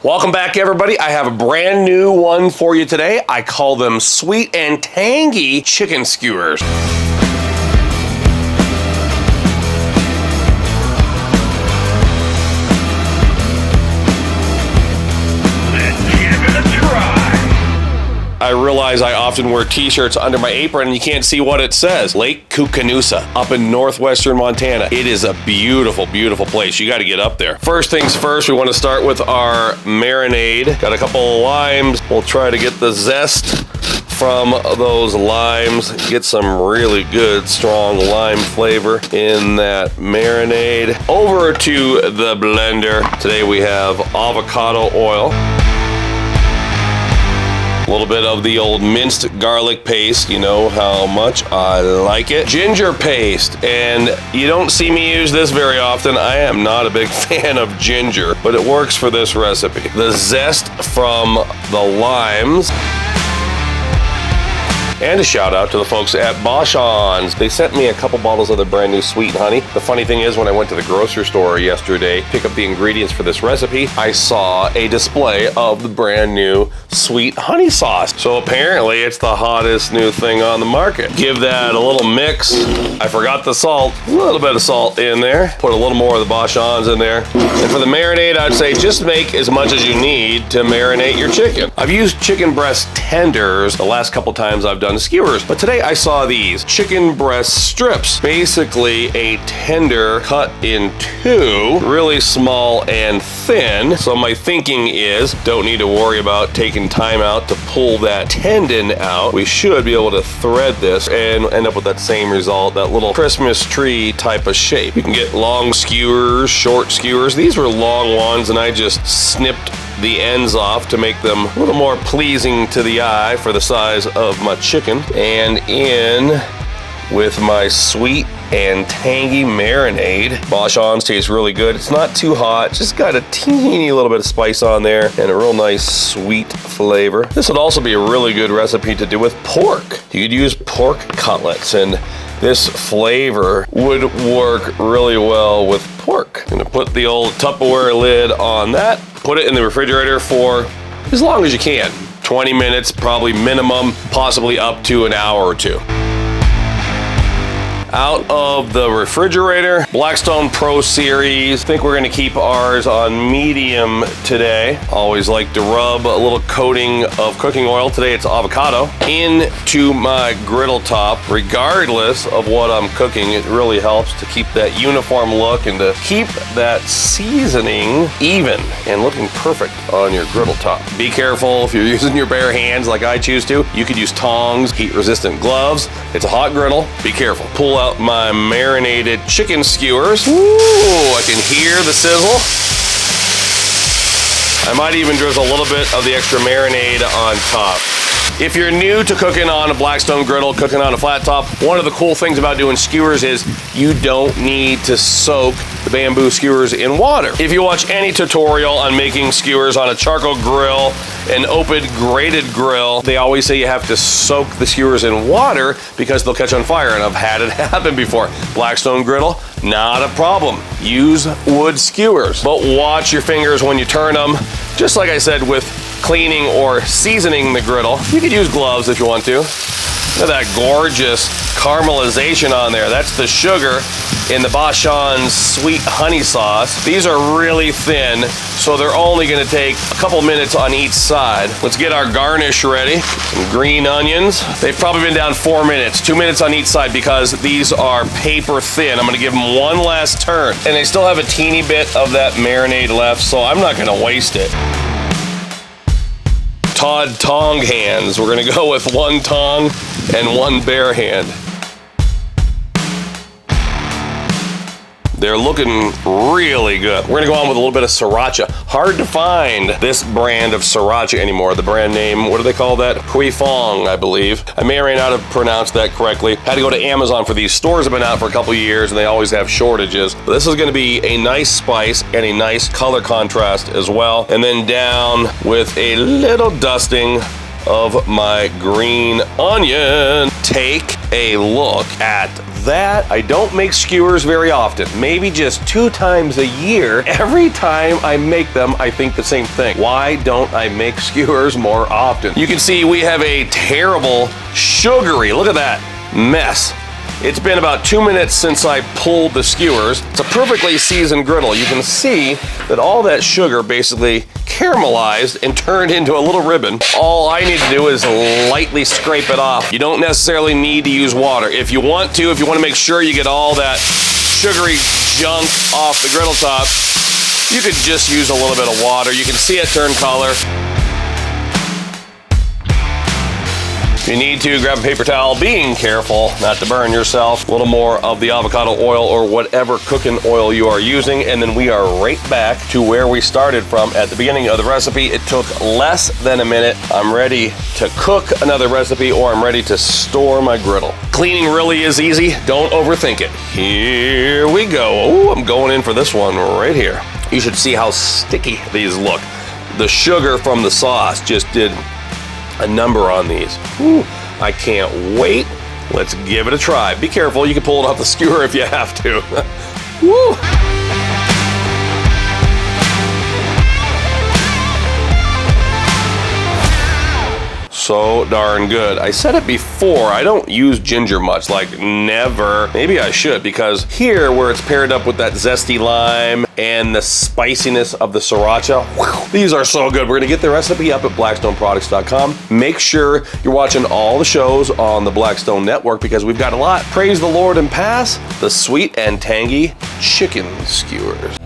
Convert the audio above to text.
Welcome back, everybody. I have a brand new one for you today. I call them sweet and tangy chicken skewers. I realize I often wear t-shirts under my apron and you can't see what it says. Lake Koocanusa up in northwestern Montana. It is a beautiful, beautiful place. You got to get up there. First things first, we want to start with our marinade. Got a couple of limes. We'll try to get the zest from those limes. Get some really good, strong lime flavor in that marinade. Over to the blender. Today we have avocado oil. A little bit of the old minced garlic paste, you know how much I like it. Ginger paste, and you don't see me use this very often. I am not a big fan of ginger, but it works for this recipe. The zest from the limes. And a shout out to the folks at Bachan. They sent me a couple bottles of their brand new sweet honey. The funny thing is, when I went to the grocery store yesterday, pick up the ingredients for this recipe, I saw a display of the brand new sweet honey sauce. So apparently it's the hottest new thing on the market. Give that a little mix. I forgot the salt, a little bit of salt in there. Put a little more of the Bachans in there. And for the marinade, I'd say just make as much as you need to marinate your chicken. I've used chicken breast tenders the last couple times I've done skewers, but today I saw these chicken breast strips, basically a tender cut in two, really small and thin. So my thinking is, don't need to worry about taking time out to pull that tendon out. We should be able to thread this and end up with that same result, that little Christmas tree type of shape. You can get long skewers, short skewers. These were long ones and I just snipped the ends off to make them a little more pleasing to the eye for the size of my chicken. And in with my sweet and tangy marinade. Bachan's tastes really good. It's not too hot, just got a teeny little bit of spice on there and a real nice sweet flavor. This would also be a really good recipe to do with pork. You could use pork cutlets, and this flavor would work really well with pork. I'm gonna put the old Tupperware lid on that. Put it in the refrigerator for as long as you can. 20 minutes, probably minimum, possibly up to an hour or two. Out of the refrigerator, Blackstone Pro Series. I think we're gonna keep ours on medium today. Always like to rub a little coating of cooking oil. Today it's avocado into my griddle top. Regardless of what I'm cooking, it really helps to keep that uniform look and to keep that seasoning even and looking perfect on your griddle top. Be careful if you're using your bare hands like I choose to. You could use tongs, heat-resistant gloves. It's a hot griddle. Be careful. Pull out my marinated chicken skewers. Ooh, I can hear the sizzle. I might even drizzle a little bit of the extra marinade on top. If you're new to cooking on a Blackstone griddle, cooking on a flat top, one of the cool things about doing skewers is you don't need to soak the bamboo skewers in water. If you watch any tutorial on making skewers on a charcoal grill, an open grated grill, they always say you have to soak the skewers in water because they'll catch on fire, and I've had it happen before. Blackstone griddle, not a problem. Use wood skewers, but watch your fingers when you turn them. Just like I said with cleaning or seasoning the griddle, you could use gloves if you want to. Look at that gorgeous caramelization on there. That's the sugar in the Bachan's sweet honey sauce. These are really thin, so they're only gonna take a couple minutes on each side. Let's get our garnish ready. Some green onions. They've probably been down 4 minutes, 2 minutes on each side because these are paper thin. I'm gonna give them one last turn. And they still have a teeny bit of that marinade left, so I'm not gonna waste it. Todd tong hands. We're gonna go with one tong and one bare hand. They're looking really good. We're gonna go on with a little bit of Sriracha. Hard to find this brand of Sriracha anymore. The brand name, what do they call that? Kui Fong, I believe. I may or may not have pronounced that correctly. Had to go to Amazon for these. Stores have been out for a couple years and they always have shortages. But this is gonna be a nice spice and a nice color contrast as well. And then down with a little dusting of my green onion. Take a look at that, I don't make skewers very often. Maybe just 2 times a year. Every time I make them, I think the same thing. Why don't I make skewers more often? You can see we have a terrible, sugary, look at that, mess. It's been about 2 minutes since I pulled the skewers. It's a perfectly seasoned griddle. You can see that all that sugar basically caramelized and turned into a little ribbon. All I need to do is lightly scrape it off. You don't necessarily need to use water. If you want to make sure you get all that sugary junk off the griddle top, you could just use a little bit of water. You can see it turn color. If you need to, grab a paper towel, being careful not to burn yourself. A little more of the avocado oil or whatever cooking oil you are using, and then we are right back to where we started from at the beginning of the recipe. It took less than a minute. I'm ready to cook another recipe, or I'm ready to store my griddle. Cleaning really is easy. Don't overthink it. Here we go. Oh, I'm going in for this one right here. You should see how sticky these look. The sugar from the sauce just did a number on these. Ooh, I can't wait. Let's give it a try. Be careful, you can pull it off the skewer if you have to. Woo! So darn good. I said it before, I don't use ginger much, like never. Maybe I should, because here where it's paired up with that zesty lime and the spiciness of the Sriracha, whew, these are so good. We're gonna get the recipe up at blackstoneproducts.com. Make sure you're watching all the shows on the Blackstone Network because we've got a lot. Praise the Lord and pass the sweet and tangy chicken skewers.